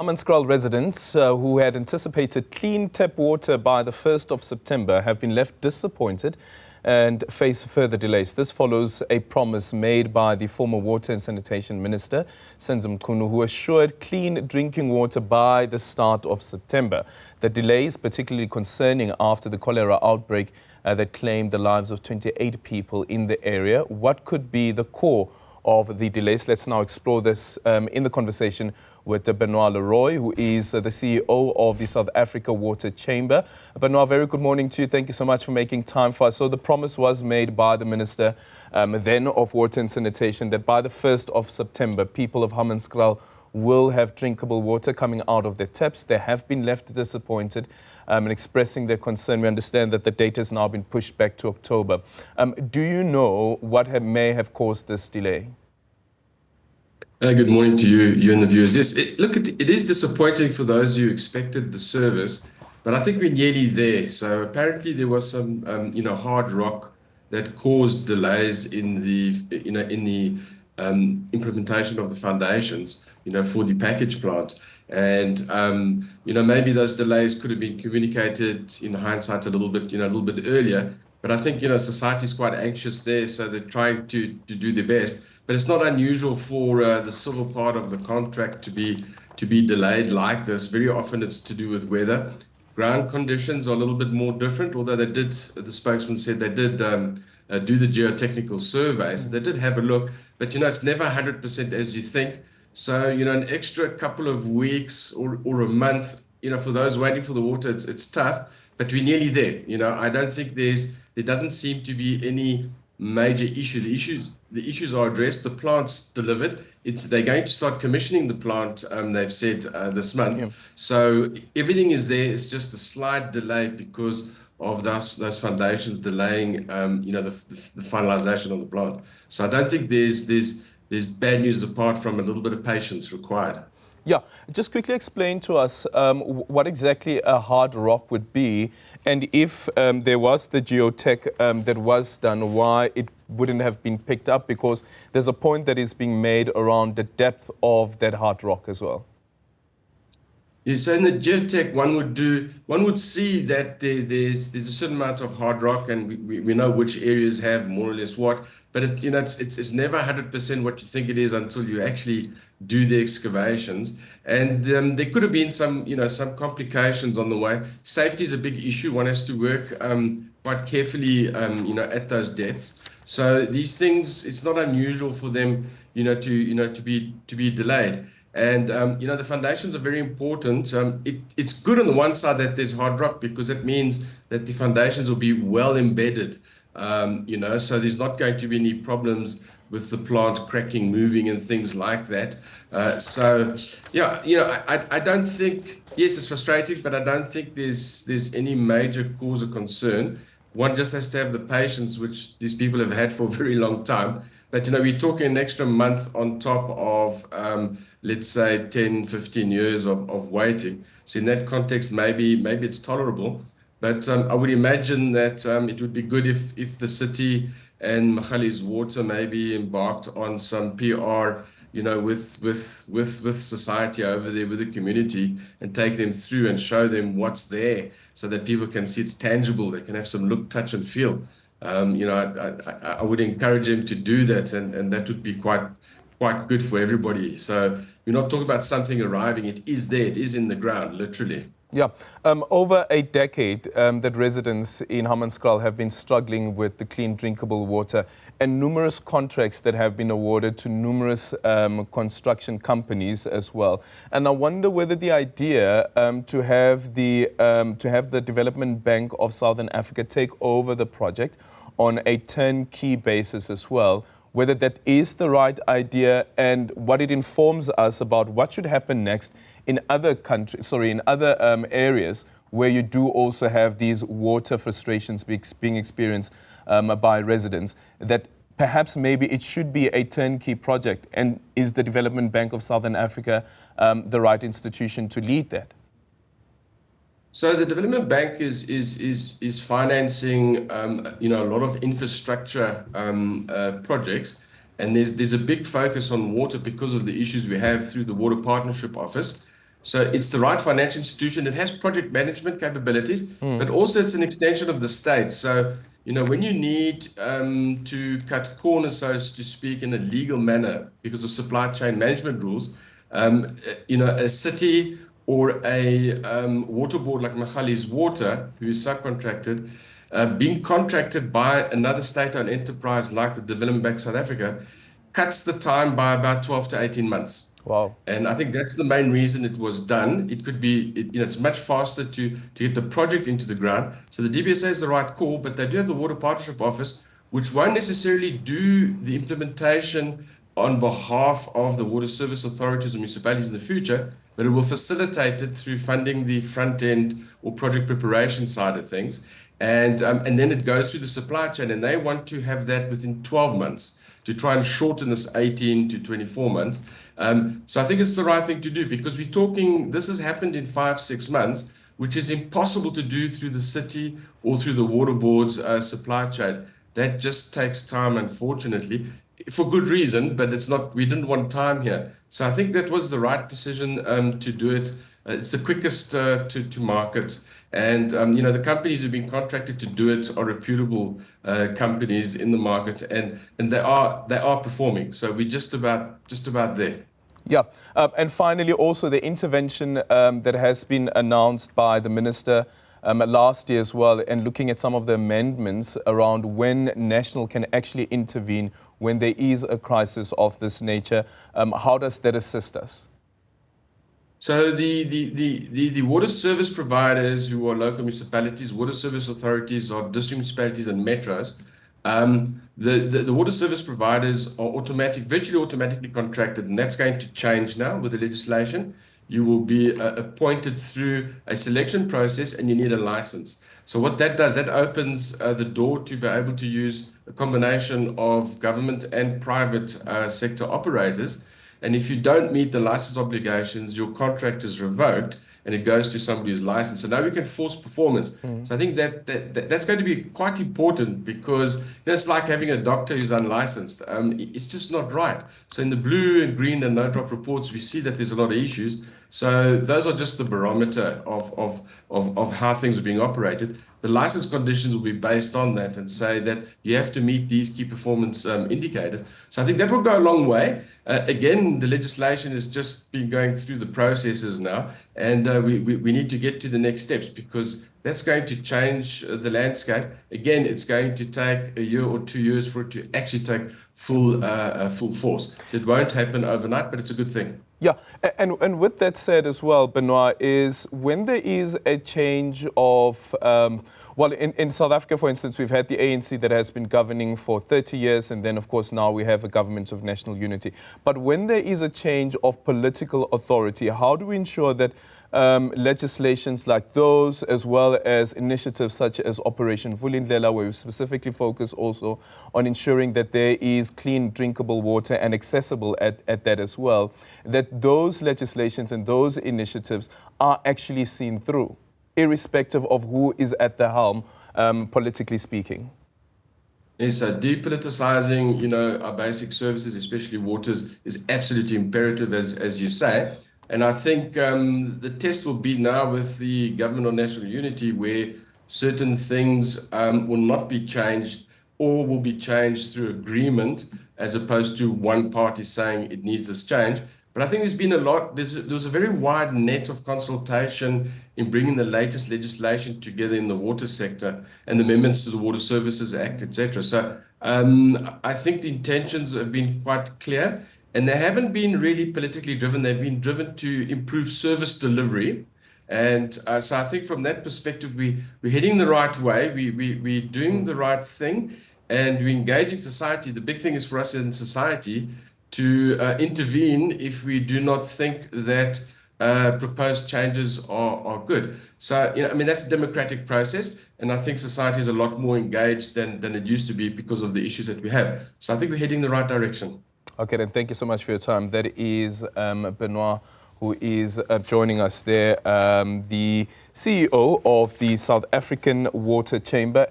Hammanskraal residents who had anticipated clean tap water by the 1st of September have been left disappointed and face further delays. This follows a promise made by the former Water and Sanitation Minister, Newzroom, who assured clean drinking water by the start of September. The delay is particularly concerning after the cholera outbreak that claimed the lives of 28 people in the area. What could be the core of the delays? Let's now explore this in the conversation with Benoit, who is the CEO of the South Africa Water Chamber. Benoit, very good morning to you. Thank you so much for making time for us. So the promise was made by the Minister then of Water and Sanitation that by the 1st of September, people of Hammanskraal will have drinkable water coming out of their taps. They have been left disappointed and expressing their concern. We understand that the date has now been pushed back to October. Do you know what may have caused this delay? Good morning to you and the viewers. Yes, it is disappointing for those who expected the service, but I think we're nearly there. So apparently there was some, hard rock that caused delays in the, implementation of the foundations, for the package plant. And, maybe those delays could have been communicated in hindsight a little bit earlier. But I think, society is quite anxious there, so they're trying to do their best. But it's not unusual for the civil part of the contract to be delayed like this. Very often it's to do with weather. Ground conditions are a little bit more different, although the spokesman said they did do the geotechnical surveys. They did have a look, but, it's never 100% as you think. So, an extra couple of weeks or a month, for those waiting for the water, it's tough, but we're nearly there. I don't think there doesn't seem to be any major issue. The issues are addressed. The plant's delivered. They're going to start commissioning the plant, they've said, this month. Yeah. So everything is there. It's just a slight delay because of those foundations delaying, the finalization of the plant. So I don't think there's bad news apart from a little bit of patience required. Yeah, just quickly explain to us what exactly a hard rock would be, and if there was the geotech that was done, why it wouldn't have been picked up, because there's a point that is being made around the depth of that hard rock as well. Yeah, so in the geotech, one would see that there's a certain amount of hard rock, and we know which areas have more or less what, but it's never 100% what you think it is until you actually do the excavations. And there could have been some complications on the way. Safety is a big issue. One has to work quite carefully, at those depths. So these things, it's not unusual for them, to be delayed. And, the foundations are very important. It's good on the one side that there's hard rock, because it means that the foundations will be well embedded, so there's not going to be any problems with the plant cracking, moving and things like that. I don't think, yes, it's frustrating, but I don't think there's any major cause of concern. One just has to have the patience, which these people have had for a very long time. But, we're talking an extra month on top of, let's say, 10, 15 years of waiting. So in that context, maybe it's tolerable. But I would imagine that it would be good if the city and Magalies Water maybe embarked on some PR, with society over there, with the community, and take them through and show them what's there so that people can see it's tangible. They can have some look, touch and feel. I would encourage them to do that, and that would be quite good for everybody. So we're not talking about something arriving. It is there. It is in the ground, literally. Yeah. Over a decade that residents in Hammanskraal have been struggling with the clean drinkable water, and numerous contracts that have been awarded to numerous construction companies as well. And I wonder whether the idea to have the Development Bank of Southern Africa take over the project on a turnkey basis as well, whether that is the right idea, and what it informs us about what should happen next in other countries, in other areas where you do also have these water frustrations being experienced by residents, that perhaps maybe it should be a turnkey project. And is the Development Bank of Southern Africa the right institution to lead that? So the Development Bank is financing a lot of infrastructure projects, and there's a big focus on water because of the issues we have through the Water Partnership Office. So it's the right financial institution. It has project management capabilities, but also it's an extension of the state. So, when you need to cut corners, so to speak, in a legal manner because of supply chain management rules, a city or a water board like Magali's Water, who is subcontracted, being contracted by another state-owned enterprise like the Development Bank South Africa, cuts the time by about 12 to 18 months. Wow. And I think that's the main reason it was done. It could be, it's much faster to get the project into the ground. So the DBSA is the right call, but they do have the Water Partnership Office, which won't necessarily do the implementation on behalf of the water service authorities or municipalities in the future, but it will facilitate it through funding the front end or project preparation side of things. And then it goes through the supply chain, and they want to have that within 12 months to try and shorten this 18 to 24 months. So I think it's the right thing to do, because we're talking, this has happened in 5-6 months, which is impossible to do through the city or through the water board's supply chain. That just takes time, unfortunately, for good reason, but it's not, we didn't want time here. So I think that was the right decision to do it. It's the quickest to market. And, the companies who've been contracted to do it are reputable companies in the market, and they are performing. So we're just about there. Yeah. And finally, also the intervention that has been announced by the minister last year as well, and looking at some of the amendments around when National can actually intervene when there is a crisis of this nature. How does that assist us? So the water service providers, who are local municipalities, water service authorities, or district municipalities and metros, the water service providers are virtually automatically contracted, and that's going to change now with the legislation. You will be appointed through a selection process, and you need a license. So what that does, that opens the door to be able to use a combination of government and private sector operators. And if you don't meet the license obligations, your contract is revoked and it goes to somebody who's licensed. So now we can force performance. So I think that's going to be quite important, because it's like having a doctor who's unlicensed. It's just not right. So in the blue and green and no drop reports, we see that there's a lot of issues. So those are just the barometer of how things are being operated. The license conditions will be based on that and say that you have to meet these key performance indicators. So I think that will go a long way. Again, the legislation has just been going through the processes now, and we need to get to the next steps, because that's going to change the landscape. Again, it's going to take a year or 2 years for it to actually take full force. So it won't happen overnight, but it's a good thing. Yeah, and with that said as well, Benoit, is when there is a change of, in South Africa, for instance, we've had the ANC that has been governing for 30 years, and then, of course, now we have a government of national unity. But when there is a change of political authority, how do we ensure that legislations like those, as well as initiatives such as Operation Vulindlela, where we specifically focus also on ensuring that there is clean, drinkable water and accessible at that as well, that those legislations and those initiatives are actually seen through, irrespective of who is at the helm, politically speaking? Yes, depoliticizing, our basic services, especially waters, is absolutely imperative, as you say. And I think the test will be now with the government of national unity, where certain things will not be changed, or will be changed through agreement, as opposed to one party saying it needs this change. But I think there's been there was a very wide net of consultation in bringing the latest legislation together in the water sector and the amendments to the Water Services Act, etc. So I think the intentions have been quite clear. And they haven't been really politically driven. They've been driven to improve service delivery. And so I think from that perspective, we're heading the right way. We're doing the right thing, and we're engaging society. The big thing is for us in society to intervene if we do not think that proposed changes are good. So, that's a democratic process. And I think society is a lot more engaged than it used to be because of the issues that we have. So I think we're heading the right direction. Okay, then thank you so much for your time. That is Benoit, who is joining us there, the CEO of the South African Water Chamber.